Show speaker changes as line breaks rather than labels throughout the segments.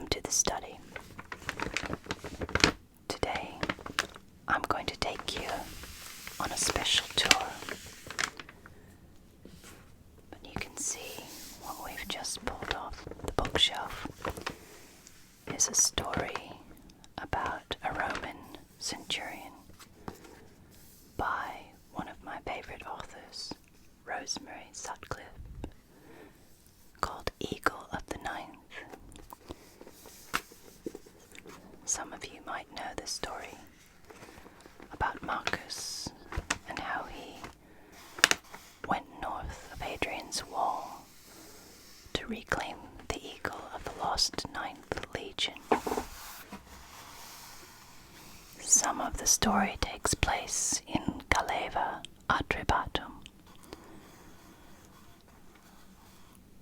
Welcome to the study. Today I'm going to take you on a special tour. But you can see what we've just pulled off the bookshelf is a story about a Roman centurion by one of my favorite authors, Rosemary Sutcliffe, called Eagle of the Ninth. Some of you might know the story about Marcus and how he went north of Hadrian's Wall to reclaim the eagle of the lost Ninth Legion. Some of the story takes place in Galeva Atrebatum,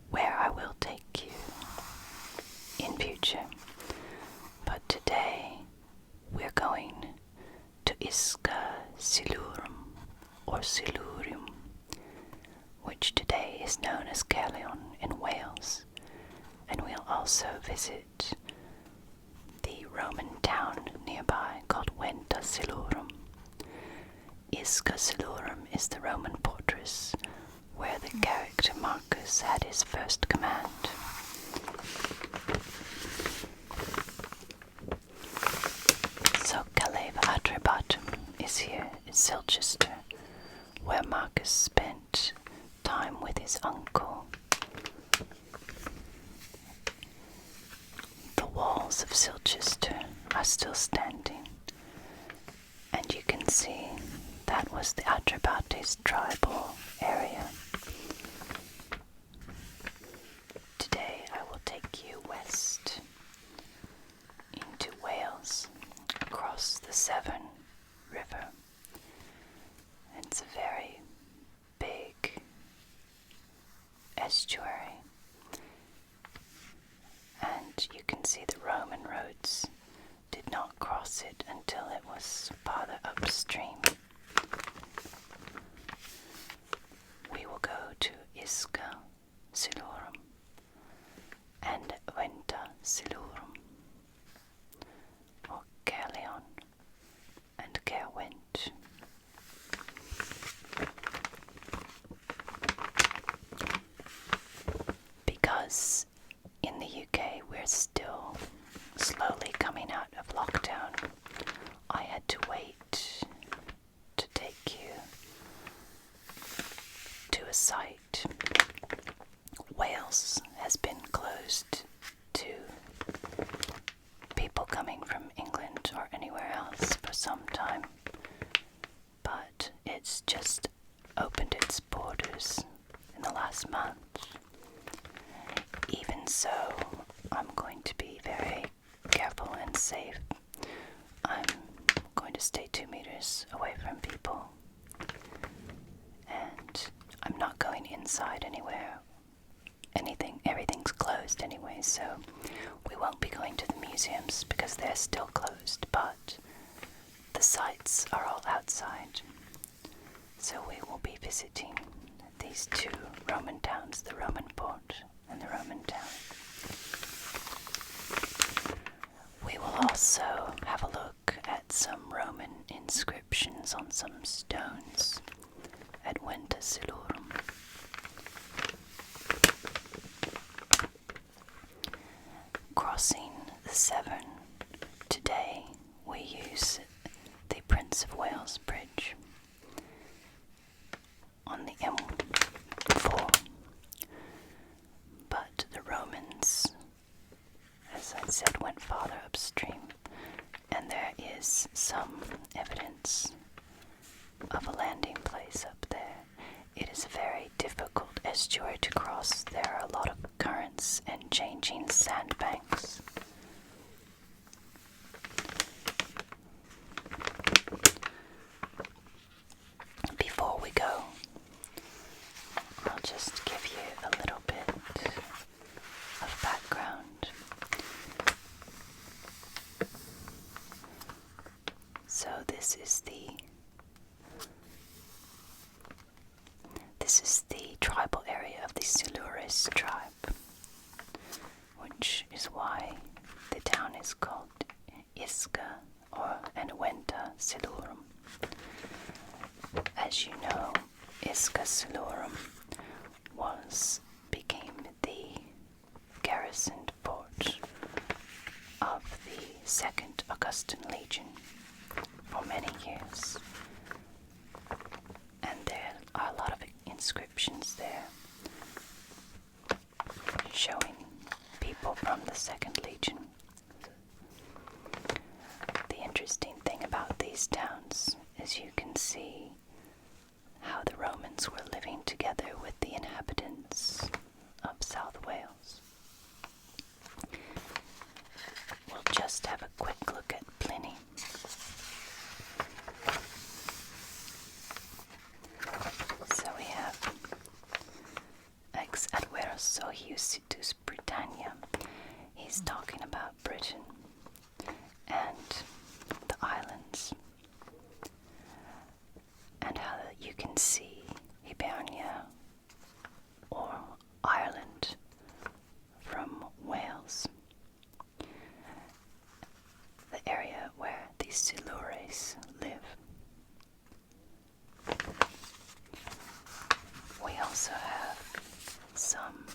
where I will take you in future. But today we're going to Isca Silurum, or Silurium, which today is known as Caerleon in Wales, and we'll also visit the Roman town nearby called Venta Silurum. Isca Silurum is the Roman fortress where the character Marcus had his first command. So Galeva Atrebatum is here in Silchester, where Marcus spent time with his uncle. The walls of Silchester are still standing, and you can see that was the Atrebates tribal area. Today I will take you west into Wales, across the Severn River. It's a very big estuary, and you can see the Roman roads did not cross it until it was farther upstream. We will go to Isca Silurum and Venta Silurum, or Caerleon and Caerwent. Because in the UK we're still slowly coming out of lockdown, I had to wait to take you to a site. Wales has been closed to people coming from England or anywhere else for some time, but it's just opened its borders in the last month. Even so, I'm going to be very careful and safe. I'm going to stay 2 meters away from people, and I'm not going inside anywhere. Everything's closed anyway, so we won't be going to the museums because they're still closed, but the sites are all outside. So we will be visiting these two Roman towns, the Roman port and the Roman town. We will also have a look at some Roman inscriptions on some stones at Venta Silurum. Crossing the Severn, today we use the Prince of Wales Bridge on the M4, but the Romans, as I said, went farther upstream, and there is some evidence of a landing place up there. It is a very difficult estuary to cross. There are a lot of currents and changing sandbanks. Before we go, I'll just give you a little bit of background. So this is the tribal area of the Silures tribe, which is why is called Isca and Venta Silurum. As you know, Isca Silurum became the garrisoned fort of the Second Augustan Legion for many years. And there are a lot of inscriptions there showing people from the Second Legion. The interesting thing about these towns is you can see how the Romans were living together with the inhabitants of South Wales. We'll just have a quick look at Pliny. So we have Ex adverum sohius situs Britannia. He's talking about Britain and the islands, and how you can see Hibernia or Ireland from Wales, the area where the Silures live. We also have some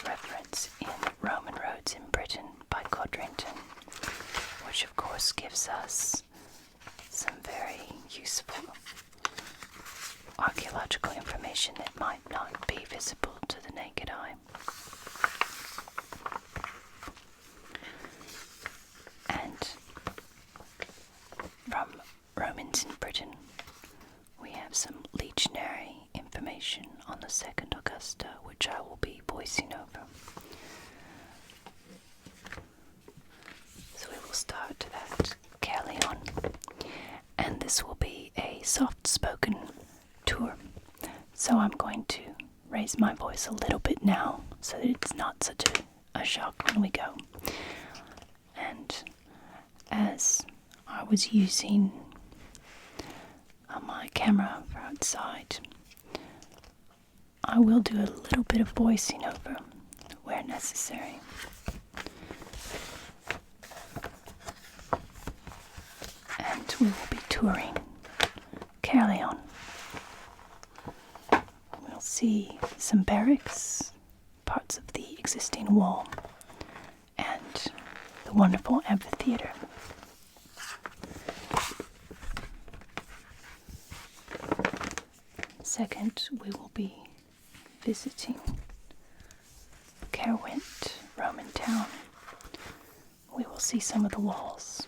reference in Roman Roads in Britain by Codrington, which of course gives us some very useful archaeological information that might not be visible to the naked eye. And from Romans in Britain, we have some legionary information on the Second Augusta, which I will be voicing over. So we will start that carefully on, and this will be a soft-spoken tour. So I'm going to raise my voice a little bit now so that it's not such a shock when we go. And as I was using my camera for outside, I will do a little bit of voicing over where necessary. And we will be touring Caerleon. We'll see some barracks, parts of the existing wall, and the wonderful amphitheater. Second, we will be visiting Caerwent, Roman town. We will see some of the walls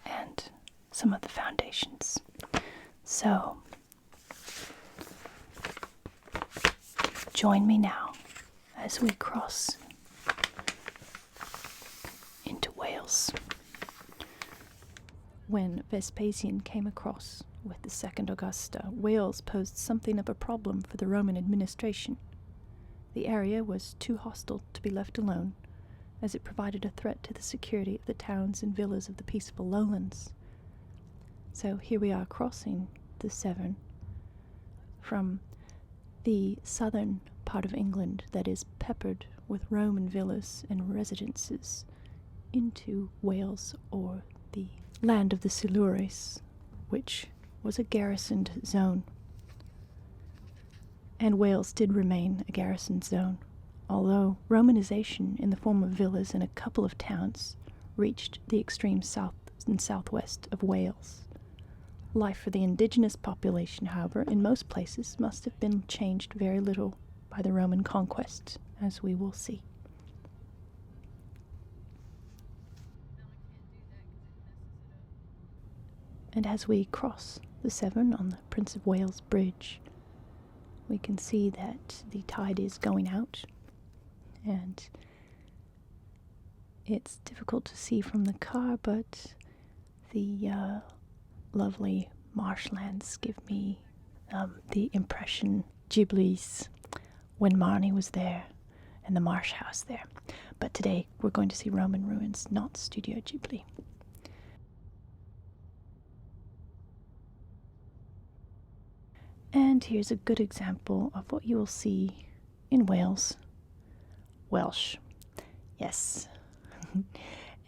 and some of the foundations. So, join me now as we cross into Wales.
When Vespasian came across with the Second Augusta, Wales posed something of a problem for the Roman administration. The area was too hostile to be left alone, as it provided a threat to the security of the towns and villas of the peaceful lowlands. So here we are crossing the Severn from the southern part of England that is peppered with Roman villas and residences into Wales, or the land of the Silures, which was a garrisoned zone. And Wales did remain a garrisoned zone, although Romanization in the form of villas in a couple of towns reached the extreme south and southwest of Wales. Life for the indigenous population, however, in most places must have been changed very little by the Roman conquest, as we will see. And as we cross the Severn on the Prince of Wales Bridge, we can see that the tide is going out, and it's difficult to see from the car, but the lovely marshlands give me the impression Ghibli's when Marnie was there and the marsh house there. But today we're going to see Roman ruins, not Studio Ghibli. And here's a good example of what you will see in Wales. Welsh. Yes,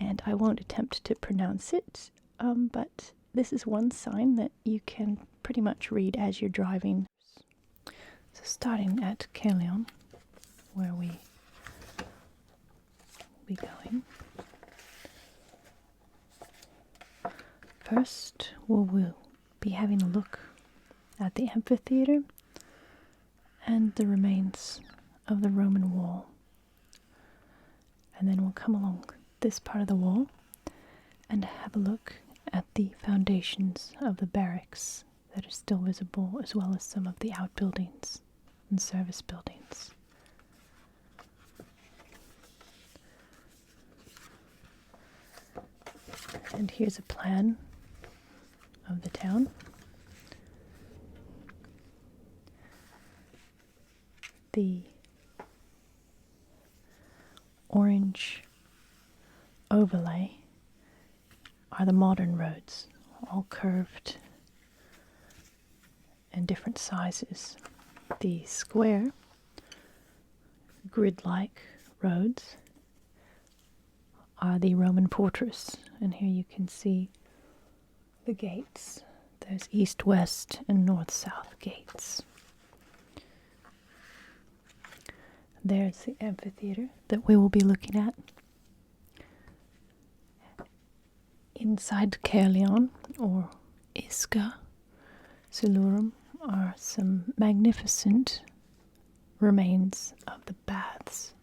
and I won't attempt to pronounce it, but this is one sign that you can pretty much read as you're driving. So starting at Caerleon, where we will be going. First, we'll be having a look at the amphitheater and the remains of the Roman wall. And then we'll come along this part of the wall and have a look at the foundations of the barracks that are still visible, as well as some of the outbuildings and service buildings. And here's a plan of the town. The orange overlay are the modern roads, all curved and different sizes. The square, grid-like roads are the Roman fortress, and here you can see the gates. There's east-west and north-south gates. There's the amphitheater that we will be looking at. Inside Caerleon, or Isca Silurum, are some magnificent remains of the baths.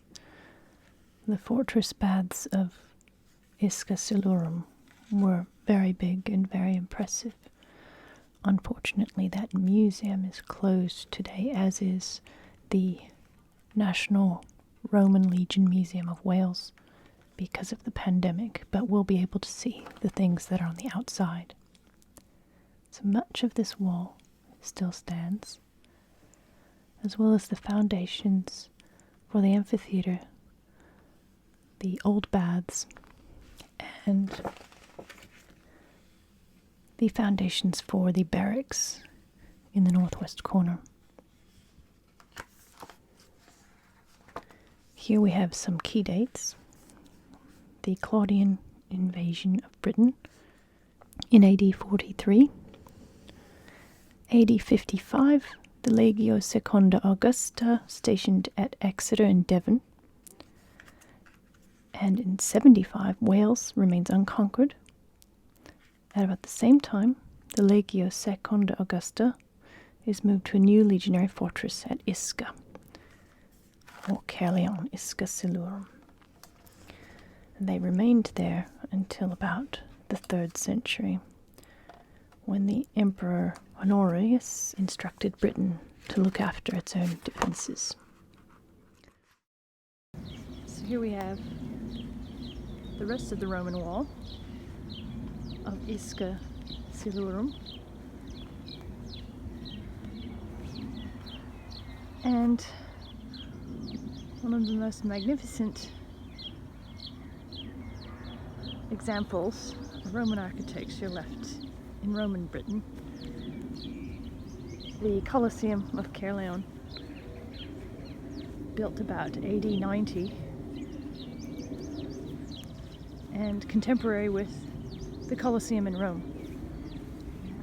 The fortress baths of Isca Silurum were very big and very impressive. Unfortunately, that museum is closed today, as is the National Roman Legion Museum of Wales, because of the pandemic, but we'll be able to see the things that are on the outside. So much of this wall still stands, as well as the foundations for the amphitheater, the old baths, and the foundations for the barracks in the northwest corner. Here we have some key dates. The Claudian invasion of Britain in AD 43. AD 55, the Legio Secunda Augusta stationed at Exeter in Devon. And in 75, Wales remains unconquered. At about the same time, the Legio Secunda Augusta is moved to a new legionary fortress at Isca, or Caerleon, Isca Silurum. And they remained there until about the 3rd century, when the Emperor Honorius instructed Britain to look after its own defences. So here we have the rest of the Roman wall of Isca Silurum. And one of the most magnificent examples of Roman architecture left in Roman Britain, the Colosseum of Caerleon, built about AD 90 and contemporary with the Colosseum in Rome.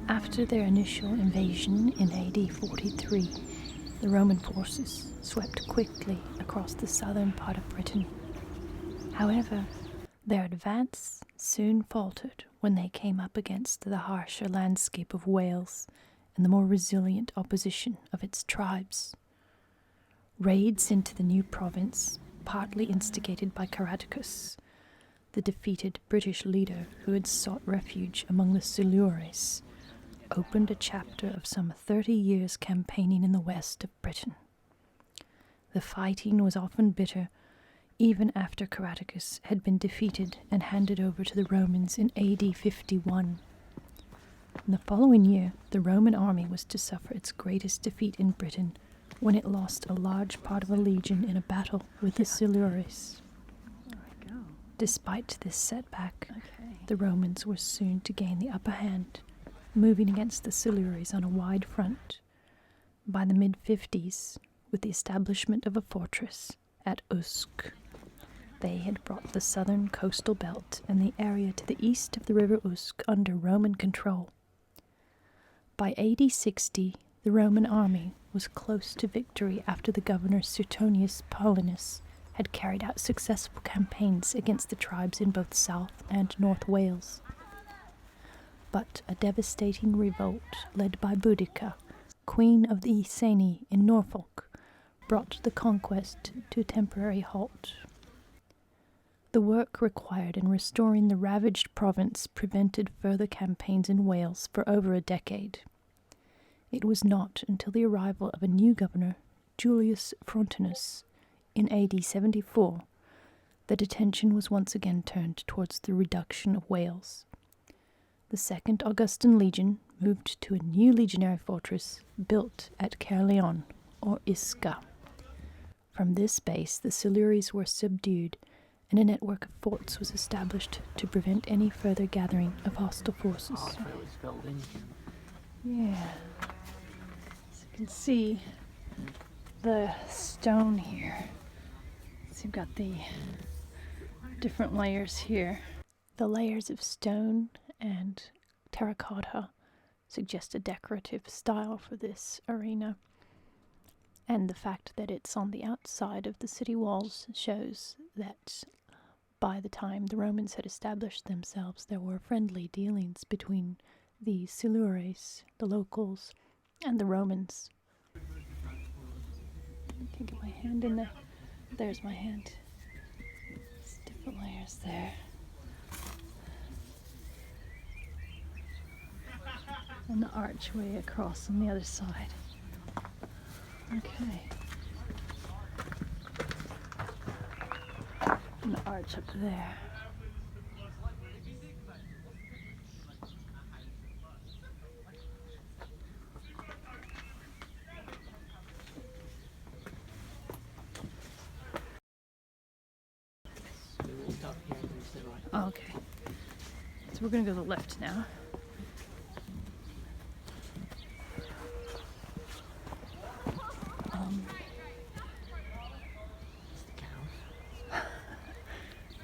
After their initial invasion in AD 43, the Roman forces swept quickly across the southern part of Britain. However, their advance soon faltered when they came up against the harsher landscape of Wales and the more resilient opposition of its tribes. Raids into the new province, partly instigated by Caradocus, the defeated British leader who had sought refuge among the Silures, opened a chapter of some 30 years campaigning in the west of Britain. The fighting was often bitter, even after Caradocus had been defeated and handed over to the Romans in AD 51. In the following year, the Roman army was to suffer its greatest defeat in Britain when it lost a large part of a legion in a battle with the Silures. Despite this setback, the Romans were soon to gain the upper hand, moving against the Silures on a wide front. By the mid-50s, with the establishment of a fortress at Usk, They had brought the southern coastal belt and the area to the east of the river Usk under Roman control. By AD 60, the Roman army was close to victory after the governor Suetonius Paulinus had carried out successful campaigns against the tribes in both South and North Wales. But a devastating revolt led by Boudica, Queen of the Iceni in Norfolk, brought the conquest to a temporary halt. The work required in restoring the ravaged province prevented further campaigns in Wales for over a decade. It was not until the arrival of a new governor, Julius Frontinus, in AD 74, that attention was once again turned towards the reduction of Wales. The Second Augustan Legion moved to a new legionary fortress built at Caerleon, or Isca. From this base, the Silures were subdued, and a network of forts was established to prevent any further gathering of hostile forces. Yeah. As you can see, the stone here. So you've got the different layers here. The layers of stone and terracotta suggest a decorative style for this arena. And the fact that it's on the outside of the city walls shows that by the time the Romans had established themselves, there were friendly dealings between the Silures, the locals, and the Romans. I can get my hand in there. There's my hand. There's different layers there. And the archway across on the other side. Okay. And the arch up there. Okay. So we're going to go to the left now.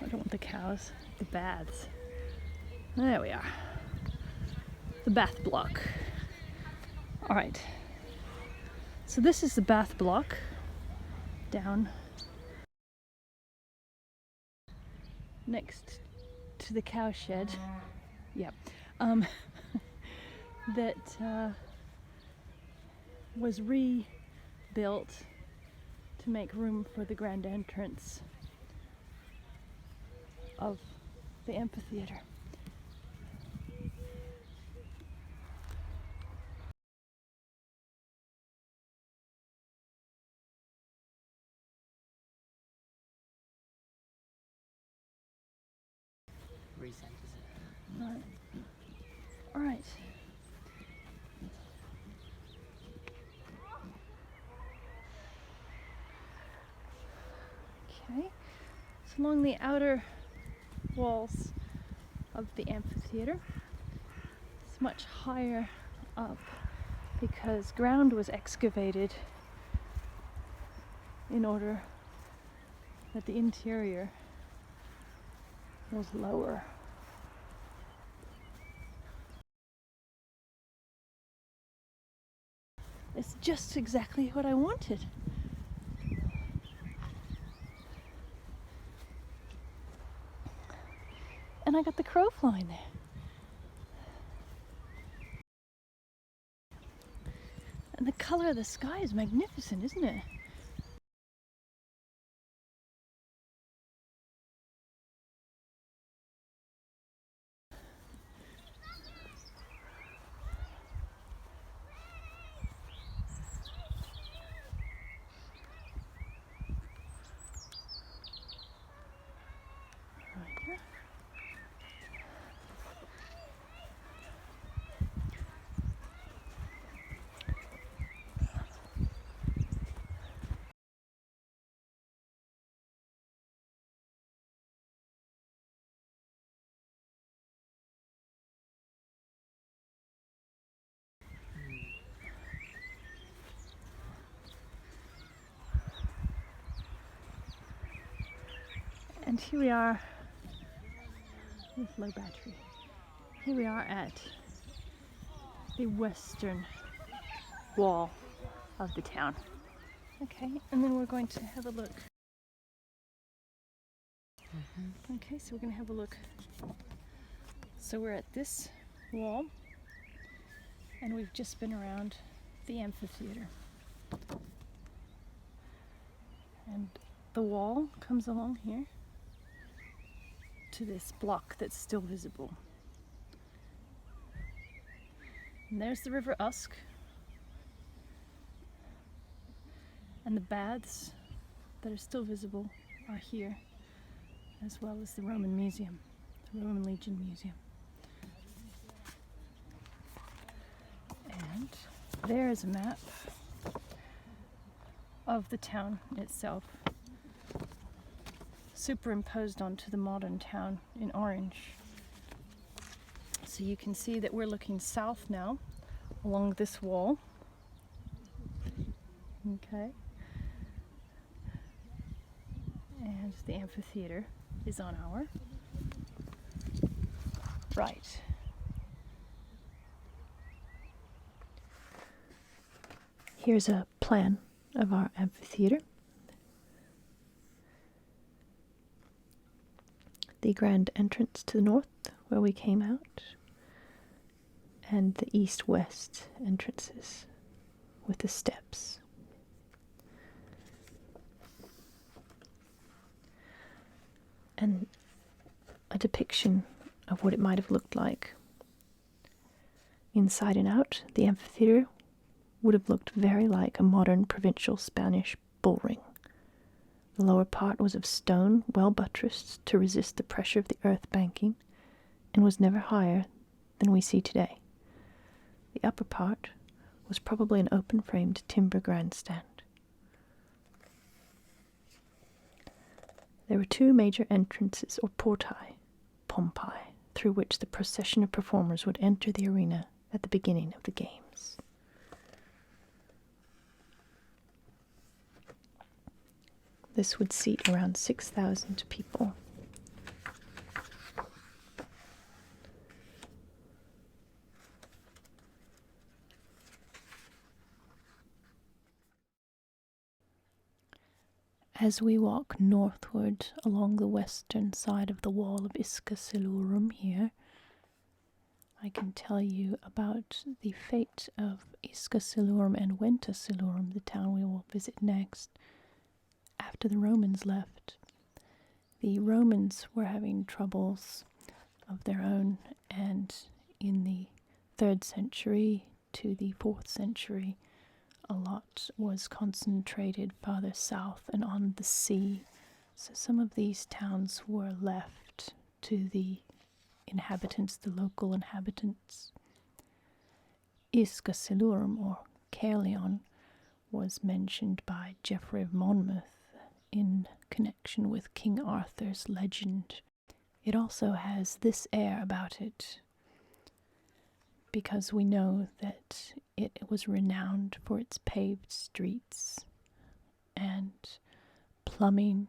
I don't want the cows. The baths. There we are. The bath block. Alright. So this is the bath block. Down. Next to the cow shed. Yep. That was rebuilt to make room for the grand entrance of the amphitheater. All right. Okay. So along the outer walls of the amphitheater, it's much higher up because ground was excavated in order that the interior was lower. It's just exactly what I wanted. And I got the crow flying there. And the color of the sky is magnificent, isn't it? And here we are with low battery. Here we are at the western wall of the town. Okay, and then we're going to have a look. Okay, so we're going to have a look. So we're at this wall, and we've just been around the amphitheater. And the wall comes along here to this block that's still visible. And there's the River Usk. And the baths that are still visible are here, as well as the Roman Museum, the Roman Legion Museum. And there is a map of the town itself, superimposed onto the modern town in orange. So you can see that we're looking south now along this wall. Okay. And the amphitheater is on our right. Here's a plan of our amphitheater. The grand entrance to the north, where we came out, and the east-west entrances with the steps. And a depiction of what it might have looked like. Inside and out, the amphitheater would have looked very like a modern provincial Spanish bullring. The lower part was of stone, well buttressed to resist the pressure of the earth banking, and was never higher than we see today. The upper part was probably an open-framed timber grandstand. There were two major entrances, or portae, pompi, through which the procession of performers would enter the arena at the beginning of the games. This would seat around 6,000 people. As we walk northward along the western side of the wall of Isca Silurum here, I can tell you about the fate of Isca Silurum and Venta Silurum, the town we will visit next, after the Romans left. The Romans were having troubles of their own, and in the 3rd century to the 4th century, a lot was concentrated farther south and on the sea. So some of these towns were left to the inhabitants, the local inhabitants. Isca Silurum, or Caerleon, was mentioned by Geoffrey of Monmouth in connection with King Arthur's legend. It also has this air about it, because we know that it was renowned for its paved streets and plumbing,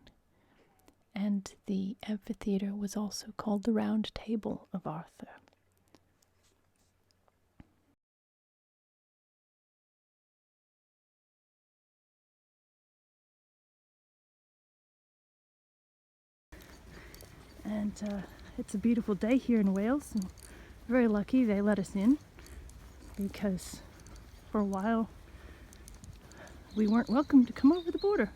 and the amphitheater was also called the Round Table of Arthur. And it's a beautiful day here in Wales, and very lucky they let us in, because for a while we weren't welcome to come over the border.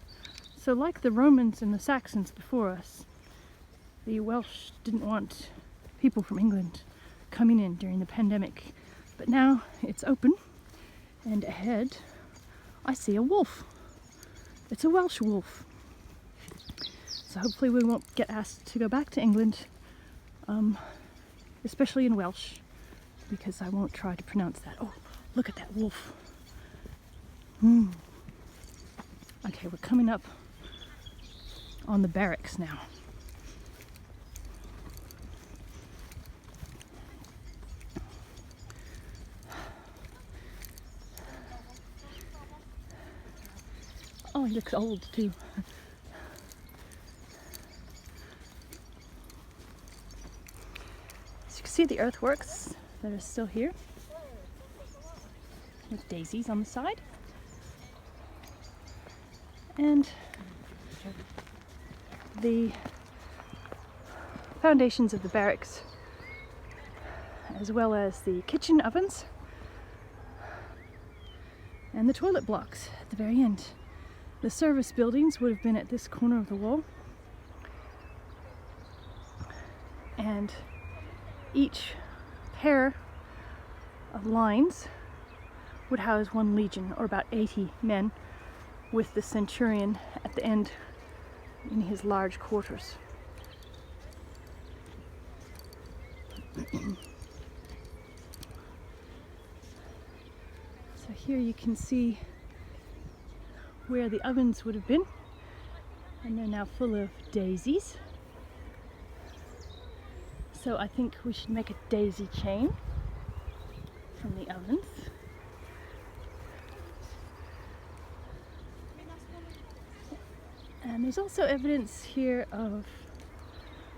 So like the Romans and the Saxons before us, the Welsh didn't want people from England coming in during the pandemic. But now it's open, and ahead I see a wolf. It's a Welsh wolf. So hopefully we won't get asked to go back to England, especially in Welsh, because I won't try to pronounce that. Oh, look at that wolf. Okay, we're coming up on the barracks now. Oh, he looks old too. can see the earthworks that are still here, with daisies on the side. And the foundations of the barracks, as well as the kitchen ovens and the toilet blocks at the very end. The service buildings would have been at this corner of the wall, and each pair of lines would house one legion, or about 80 men, with the centurion at the end in his large quarters. So here you can see where the ovens would have been, and they're now full of daisies. So I think we should make a daisy chain from the ovens. And there's also evidence here of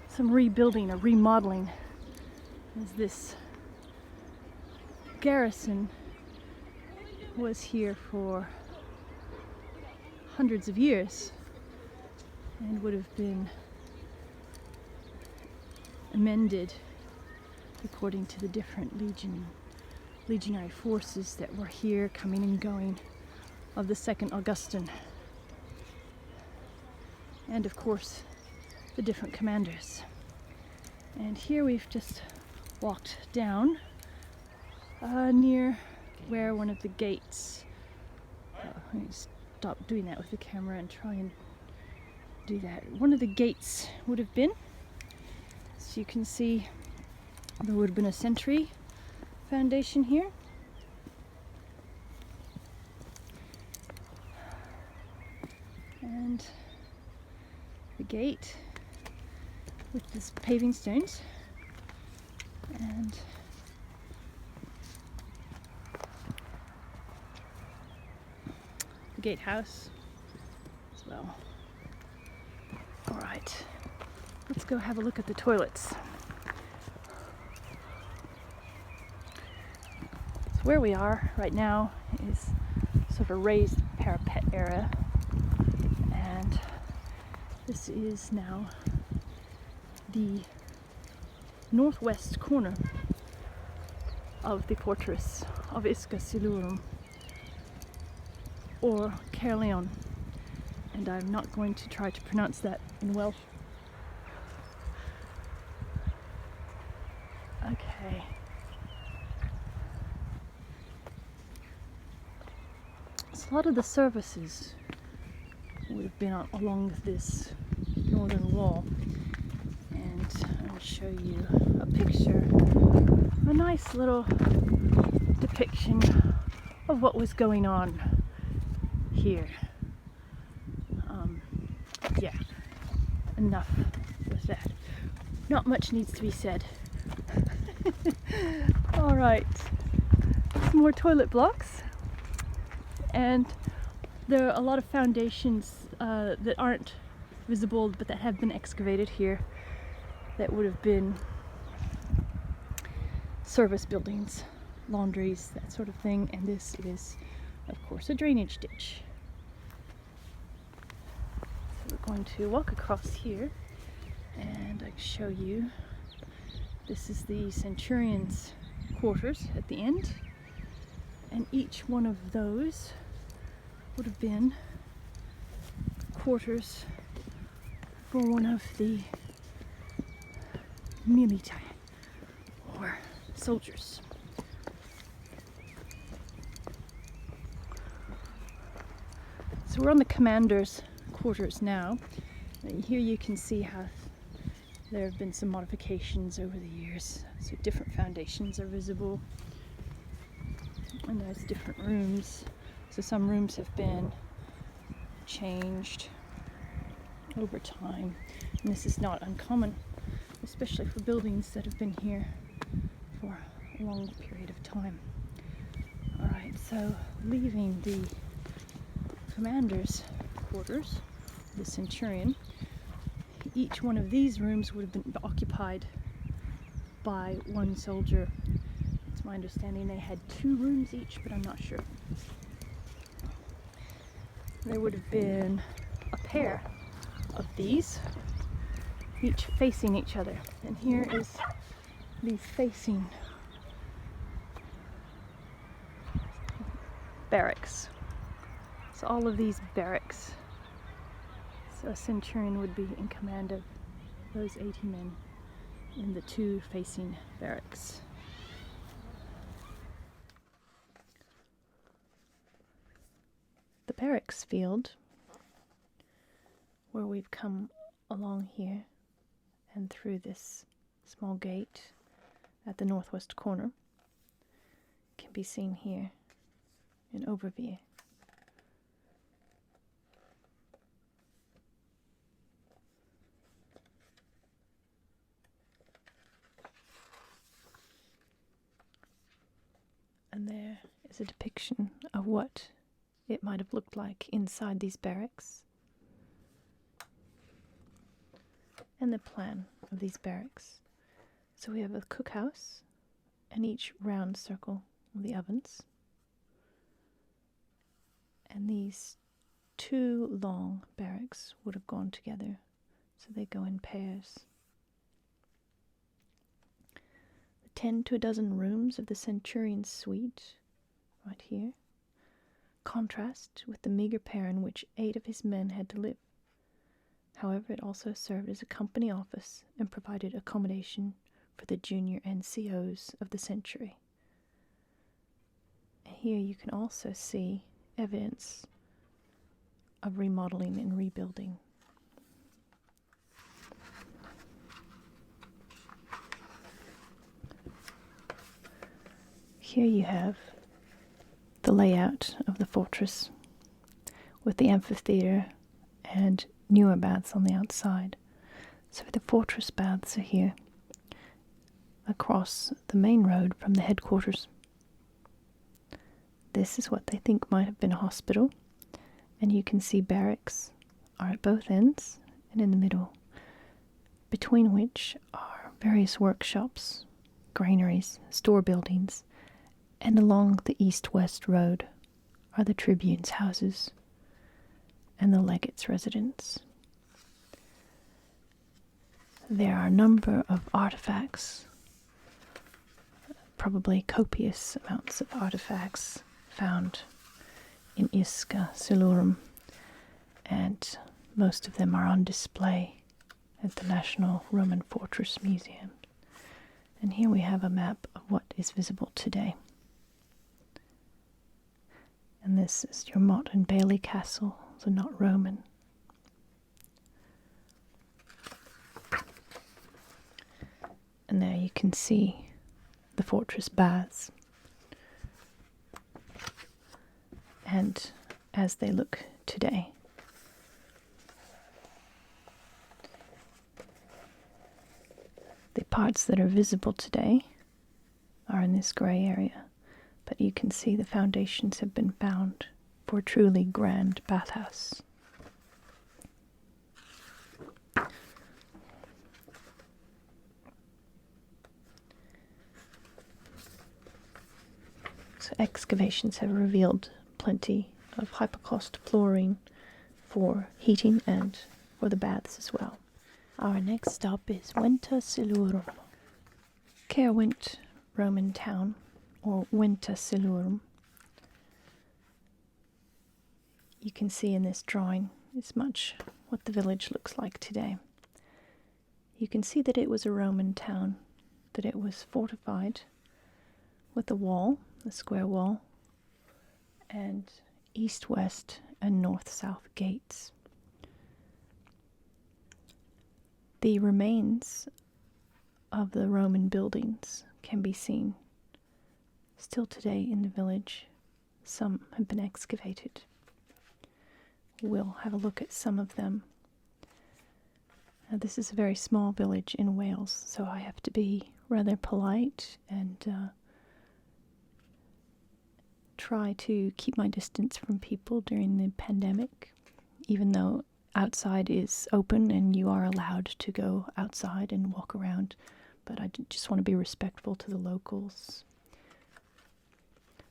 some rebuilding or remodeling, as this garrison was here for hundreds of years and would have been amended according to the different legionary forces that were here coming and going of the Second Augustan, and of course the different commanders. And here we've just walked down near where one of the gates, let me stop doing that with the camera and try and do that. One of the gates would have been, so you can see there would have been a sentry foundation here. And the gate with this paving stones, and the gatehouse as well. All right, let's go have a look at the toilets. So where we are right now is sort of a raised parapet area, and this is now the northwest corner of the fortress of Isca Silurum, or Caerleon, and I'm not going to try to pronounce that in Welsh. Okay. So a lot of the services would have been along this northern wall, and I'll show you a picture, a nice little depiction of what was going on here. Yeah, enough with that. Not much needs to be said. Alright, some more toilet blocks, and there are a lot of foundations that aren't visible but that have been excavated here that would have been service buildings, laundries, that sort of thing, and this is of course a drainage ditch. So we're going to walk across here and I can show you. This is the centurion's quarters at the end, and each one of those would have been quarters for one of the militae, or soldiers. So we're on the commander's quarters now, and here you can see how there have been some modifications over the years. So different foundations are visible, and there's different rooms. So some rooms have been changed over time, and this is not uncommon, especially for buildings that have been here for a long period of time. Alright, so leaving the commander's quarters, the centurion, each one of these rooms would have been occupied by one soldier. It's my understanding they had 2 rooms each, but I'm not sure. There would have been a pair of these, each facing each other. And here is these facing barracks. So all of these barracks. So a centurion would be in command of those 80 men in the 2 facing barracks. The barracks field, where we've come along here and through this small gate at the northwest corner, can be seen here in overview. And there is a depiction of what it might have looked like inside these barracks, and the plan of these barracks. So we have a cookhouse and each round circle of the ovens, and these 2 long barracks would have gone together, so they go in pairs. The 10 to a dozen rooms of the centurion's suite, right here, contrast with the meager pair in which 8 of his men had to live. However, it also served as a company office and provided accommodation for the junior NCOs of the century. Here you can also see evidence of remodeling and rebuilding. Here you have the layout of the fortress with the amphitheater and newer baths on the outside. So the fortress baths are here across the main road from the headquarters. This is what they think might have been a hospital, and you can see barracks are at both ends and in the middle, between which are various workshops, granaries, store buildings, and along the east-west road are the tribunes' houses and the legate's residence. There are a number of artifacts, probably copious amounts of artifacts found in Isca, Silurum, and most of them are on display at the National Roman Fortress Museum. And here we have a map of what is visible today. And this is your Motte and Bailey Castle, so not Roman. And there you can see the fortress baths. And as they look today. The parts that are visible today are in this grey area, but you can see the foundations have been found for a truly grand bathhouse. So excavations have revealed plenty of hypocaust flooring for heating and for the baths as well. Our next stop is Venta Silurum, Caerwent Roman town, or Venta Silurum. You can see in this drawing is much what the village looks like today. You can see that it was a Roman town, that it was fortified with a wall, a square wall, and east-west and north-south gates. The remains of the Roman buildings can be seen still today in the village. Some have been excavated. We'll have a look at some of them. This is a very small village in Wales, so I have to be rather polite and try to keep my distance from people during the pandemic, even though outside is open and you are allowed to go outside and walk around but I just want to be respectful to the locals.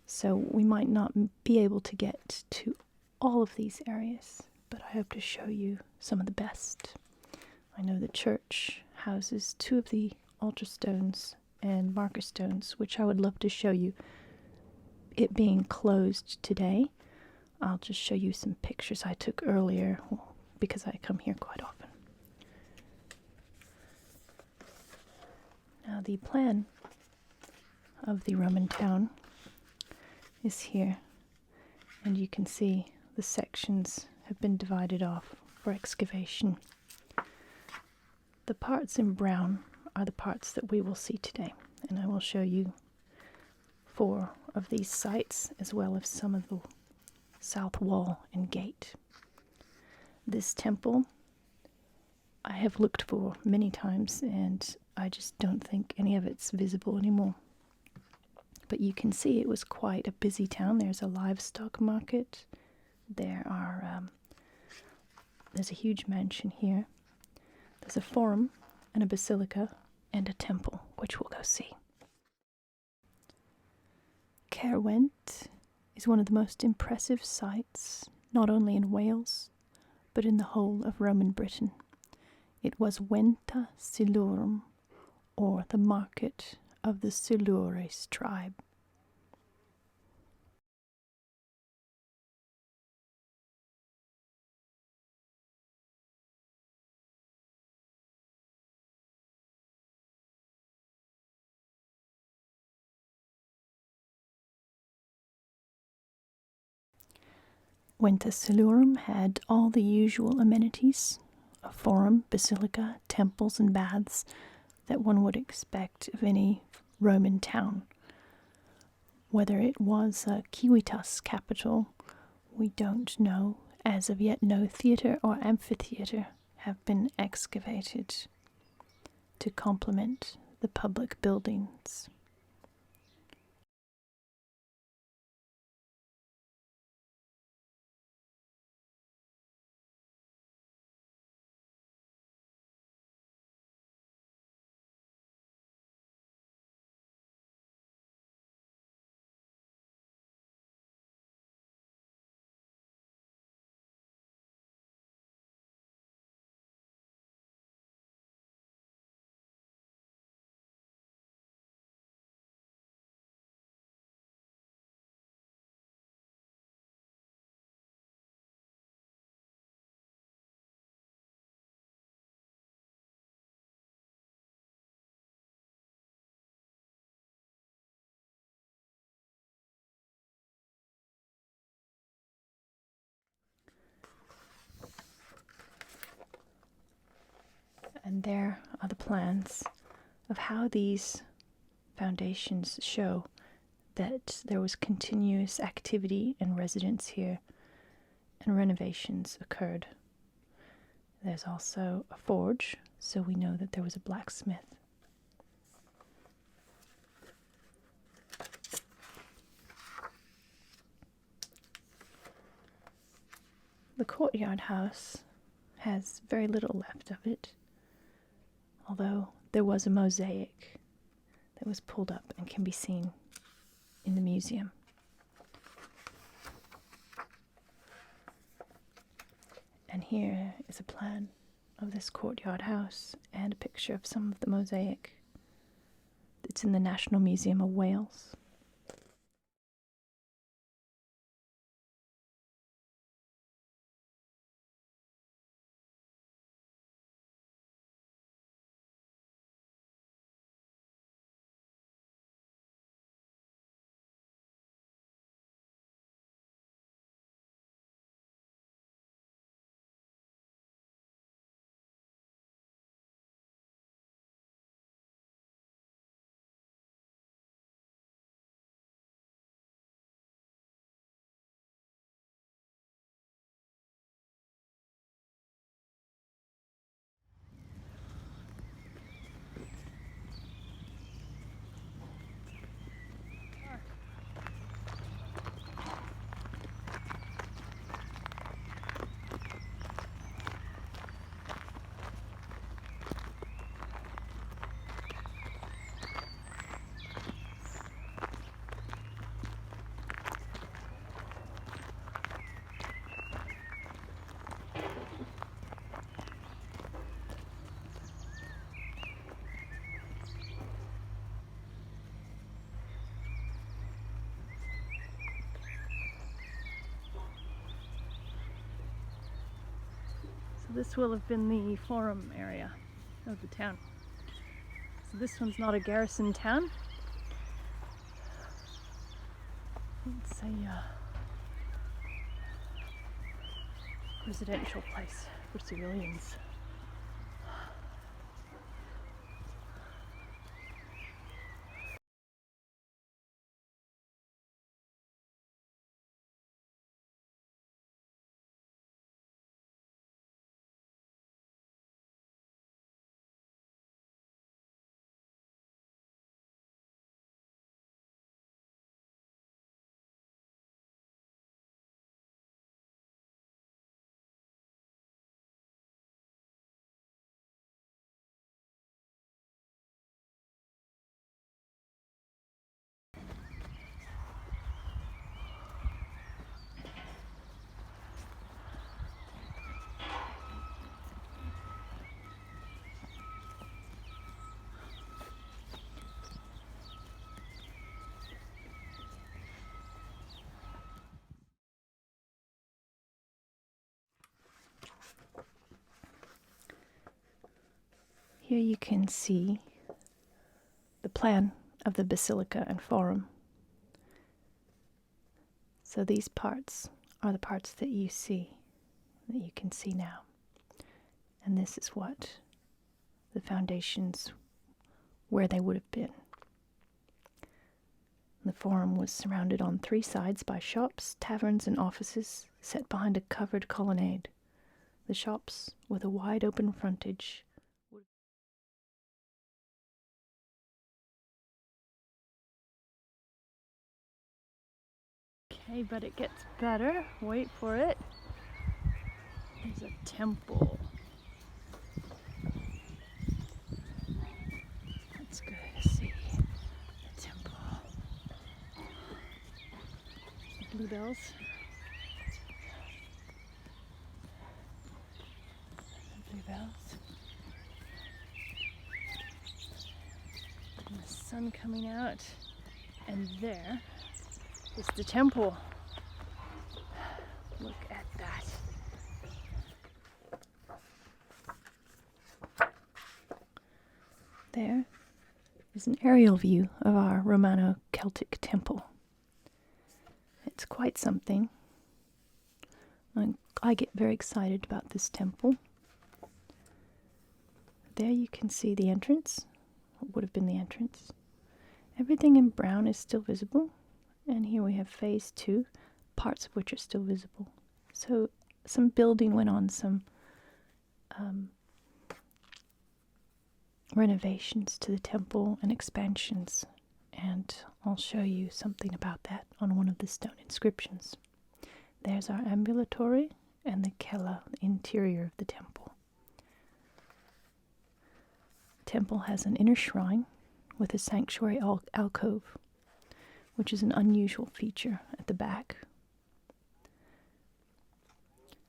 So we might not be able to get to all of these areas, but I hope to show you some of the best. I know the church houses 2 of the altar stones and marker stones, which I would love to show you. It being closed today, I'll just show you some pictures I took earlier because I come here quite often. Now the plan of the Roman town is here, and you can see the sections have been divided off for excavation. The parts in brown are the parts that we will see today, and I will show you 4 of these sites as well as some of the south wall and gate. This temple I have looked for many times, and I just don't think any of it's visible anymore. But you can see it was quite a busy town. There's a livestock market. There's a huge mansion here. There's a forum and a basilica and a temple, which we'll go see. Caerwent is one of the most impressive sites, not only in Wales, but in the whole of Roman Britain. It was Venta Silurum, or the market of the Silures tribe. Venta Silurum had all the usual amenities, a forum, basilica, temples, and baths that one would expect of any Roman town. Whether it was a Civitas capital, we don't know. As of yet, no theatre or amphitheatre have been excavated to complement the public buildings. And there are the plans of how these foundations show that there was continuous activity and residence here, and renovations occurred. There's also a forge, so we know that there was a blacksmith. The courtyard house has very little left of it, although there was a mosaic that was pulled up and can be seen in the museum. And here is a plan of this courtyard house and a picture of some of the mosaic. It's in the National Museum of Wales. this will have been the forum area of the town. So this one's not a garrison town. It's a residential place for civilians. Here you can see the plan of the basilica and forum. So these parts are the parts that you can see now. And this is what the foundations, where they would have been. The forum was surrounded on three sides by shops, taverns, and offices set behind a covered colonnade. The shops, with a wide open frontage, okay, but it gets better. Wait for it. There's a temple. Let's go see the temple. The bluebells. The bluebells. And the sun coming out. And there is the temple. Look at that. There is an aerial view of our Romano-Celtic temple. It's quite something. I get very excited about this temple. There you can see the entrance, what would have been the entrance. Everything in brown is still visible. And here we have phase 2, parts of which are still visible. So some building went on, some renovations to the temple and expansions. And I'll show you something about that on one of the stone inscriptions. There's our ambulatory and the cella, the interior of the temple. The temple has an inner shrine with a sanctuary alcove, which is an unusual feature at the back.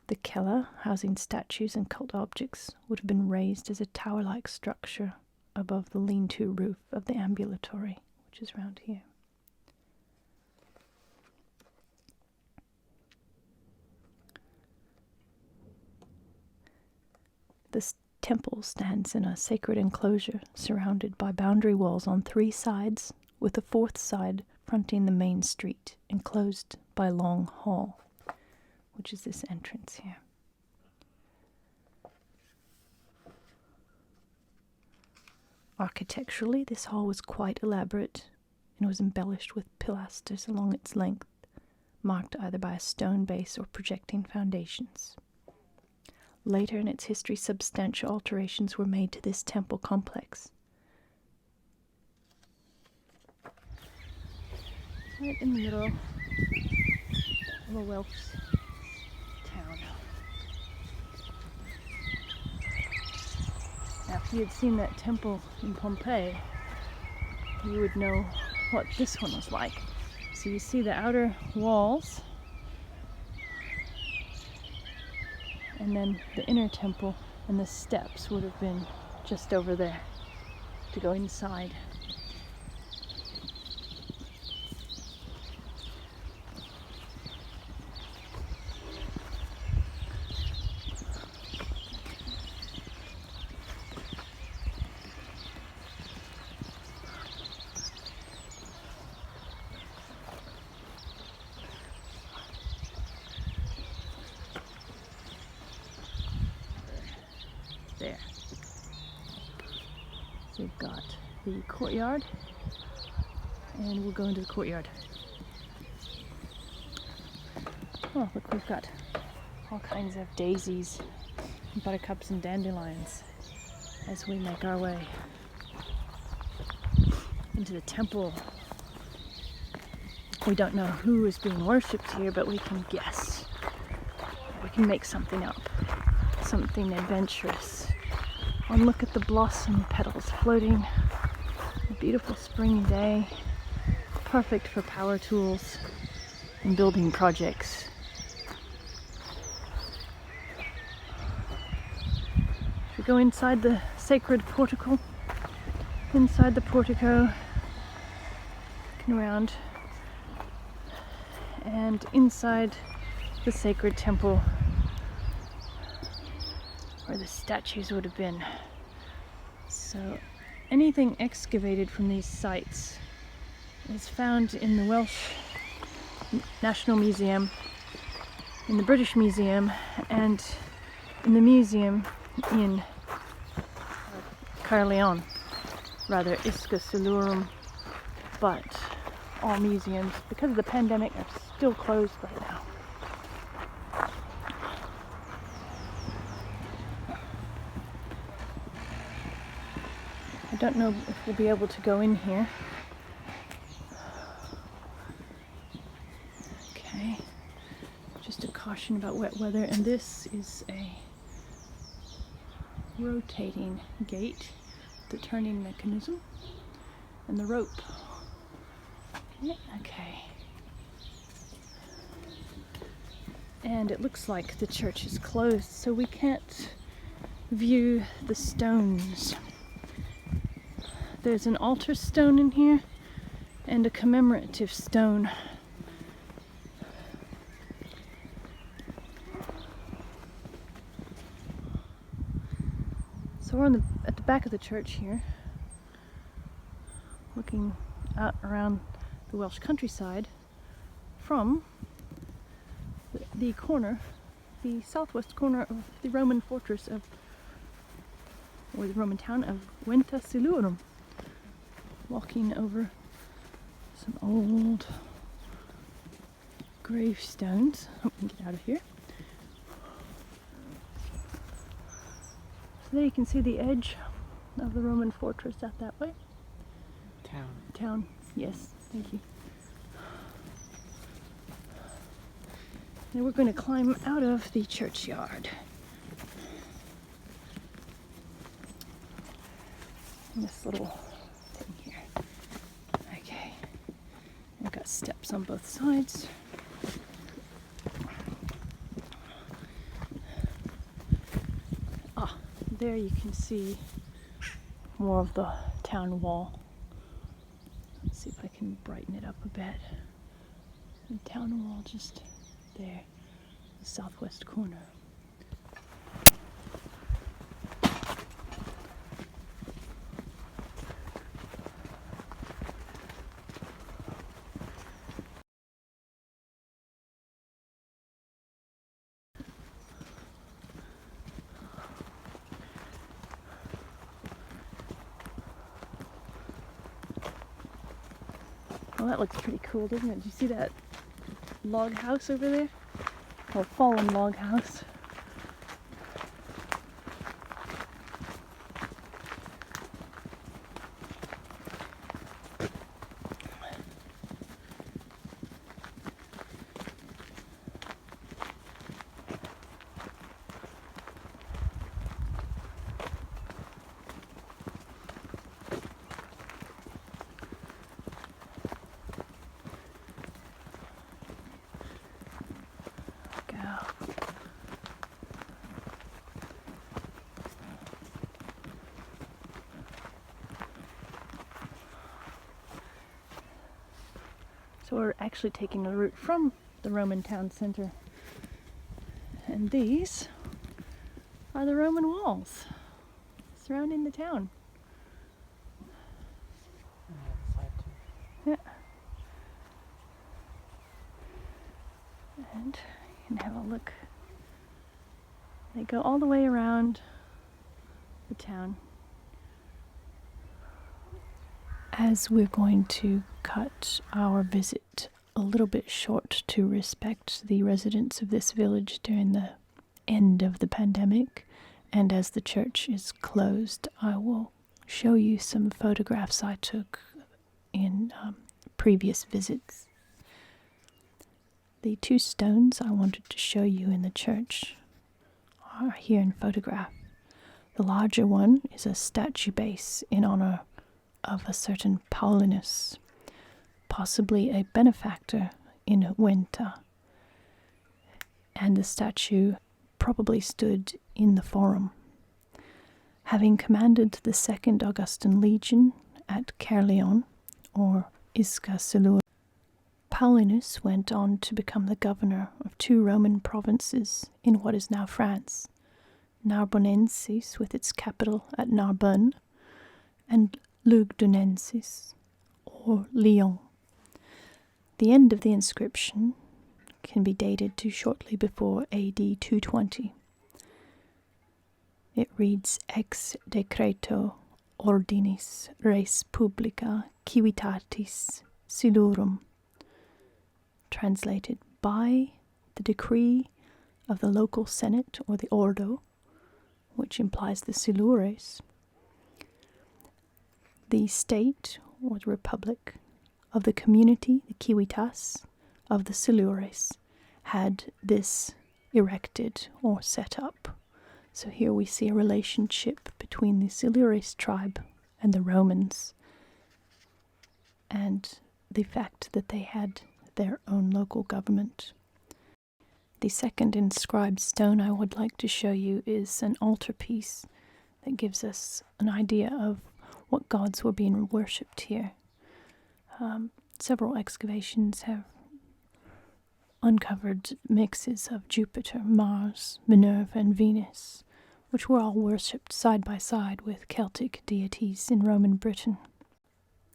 The cella, housing statues and cult objects, would have been raised as a tower-like structure above the lean-to roof of the ambulatory, which is round here. This temple stands in a sacred enclosure surrounded by boundary walls on three sides, with the fourth side fronting the main street, enclosed by a long hall, which is this entrance here. Architecturally, this hall was quite elaborate and was embellished with pilasters along its length, marked either by a stone base or projecting foundations. Later in its history, substantial alterations were made to this temple complex. Right in the middle of a Welsh town. Now, if you had seen that temple in Pompeii, you would know what this one was like. So you see the outer walls, and then the inner temple, and the steps would have been just over there to go inside. the courtyard, and we'll go into the courtyard. Oh, look, we've got all kinds of daisies, buttercups and dandelions as we make our way into the temple. We don't know who is being worshipped here, but we can guess. We can make something up, something adventurous. And look at the blossom petals floating. A beautiful spring day, perfect for power tools and building projects. We go inside the sacred portico. Inside the portico, looking around, and inside the sacred temple where the statues would have been. So anything excavated from these sites is found in the Welsh National Museum, in the British Museum, and in the museum in Caerleon, rather Isca Silurum, but all museums, because of the pandemic, are still closed right now. I don't know if we'll be able to go in here. Okay, just a caution about wet weather, and this is a rotating gate, the turning mechanism, and the rope. Okay. And it looks like the church is closed, so we can't view the stones. There's an altar stone in here and a commemorative stone. So we're at the back of the church here, looking out around the Welsh countryside from the corner, the southwest corner of the Roman fortress of, or the Roman town of Venta Silurum. Walking over some old gravestones. Oh, we can get out of here. So there you can see the edge of the Roman fortress out that way. Town, yes, thank you. Now we're going to climb out of the churchyard. And this little thing here. Okay. I've got steps on both sides. Ah, there you can see more of the town wall. Let's see if I can brighten it up a bit. The town wall just there, the southwest corner. Well, that looks pretty cool, doesn't it? Do you see that log house over there? Or fallen log house. So we're actually taking a route from the Roman town center. And these are the Roman walls surrounding the town. Yeah. And you can have a look. They go all the way around the town. As we're going to cut our visit a little bit short to respect the residents of this village during the end of the pandemic, and as the church is closed, I will show you some photographs I took in previous visits. The two stones I wanted to show you in the church are here in photograph. The larger one is a statue base in honor of a certain Paulinus, possibly a benefactor in Venta, and the statue probably stood in the Forum. Having commanded the 2nd Augustan Legion at Caerleon, or Isca Silures, Paulinus went on to become the governor of 2 Roman provinces in what is now France, Narbonensis with its capital at Narbonne, and Lugdunensis, or Lyon. The end of the inscription can be dated to shortly before AD 220. It reads, Ex decreto ordinis res publica civitatis Silurum, translated, by the decree of the local senate or the ordo, which implies the Silures, the state or the republic of the community, the civitas of the Silures, had this erected or set up. So here we see a relationship between the Silures tribe and the Romans, and the fact that they had their own local government. The second inscribed stone I would like to show you is an altarpiece that gives us an idea of what gods were being worshipped here. Several excavations have uncovered mixes of Jupiter, Mars, Minerva, and Venus, which were all worshipped side by side with Celtic deities in Roman Britain,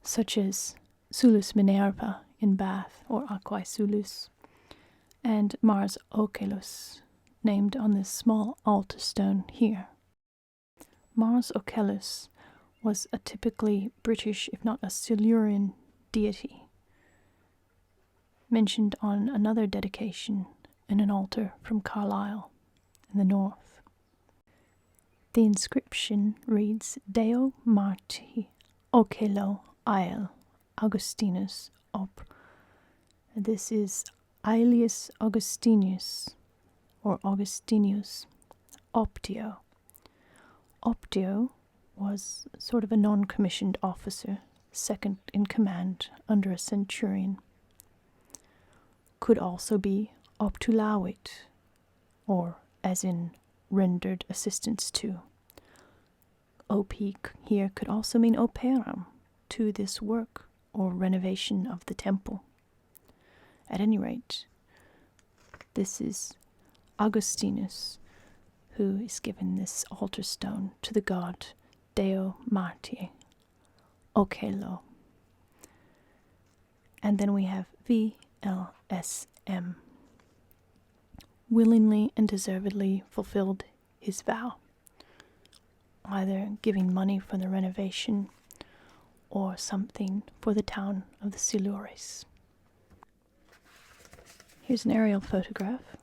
such as Sulis Minerva in Bath, or Aquae Sulis, and Mars Ocellus, named on this small altar stone here. Mars Ocellus was a typically British, if not a Silurian, deity, mentioned on another dedication in an altar from Carlisle in the north. The inscription reads, Deo Marti Ocello Ael Augustinus op. This is Aelius Augustinus, or Augustinius, Optio. Optio was sort of a non-commissioned officer, second in command under a centurion. Could also be Optulavit, or as in rendered assistance to. Op here could also mean operam, to this work or renovation of the temple. At any rate, this is Augustinus, who is given this altar stone to the god Deo Marti Ocello. And then we have VLSM, willingly and deservedly fulfilled his vow, either giving money for the renovation or something for the town of the Silures. Here's an aerial photograph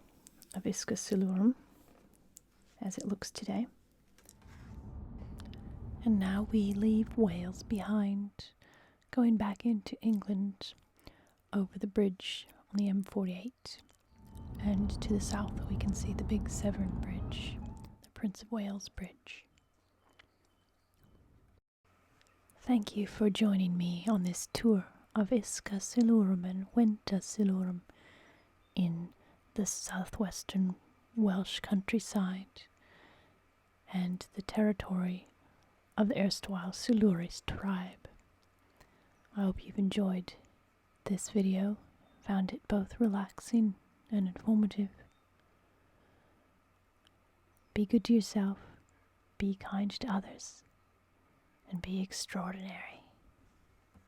of Isca Silurum as it looks today. And now we leave Wales behind, going back into England over the bridge on the M48. And to the south we can see the big Severn Bridge, the Prince of Wales Bridge. Thank you for joining me on this tour of Isca Silurum and Venta Silurum in the southwestern Welsh countryside and the territory of the erstwhile Silures tribe. I hope you've enjoyed this video, found it both relaxing and informative. Be good to yourself, be kind to others, and be extraordinary.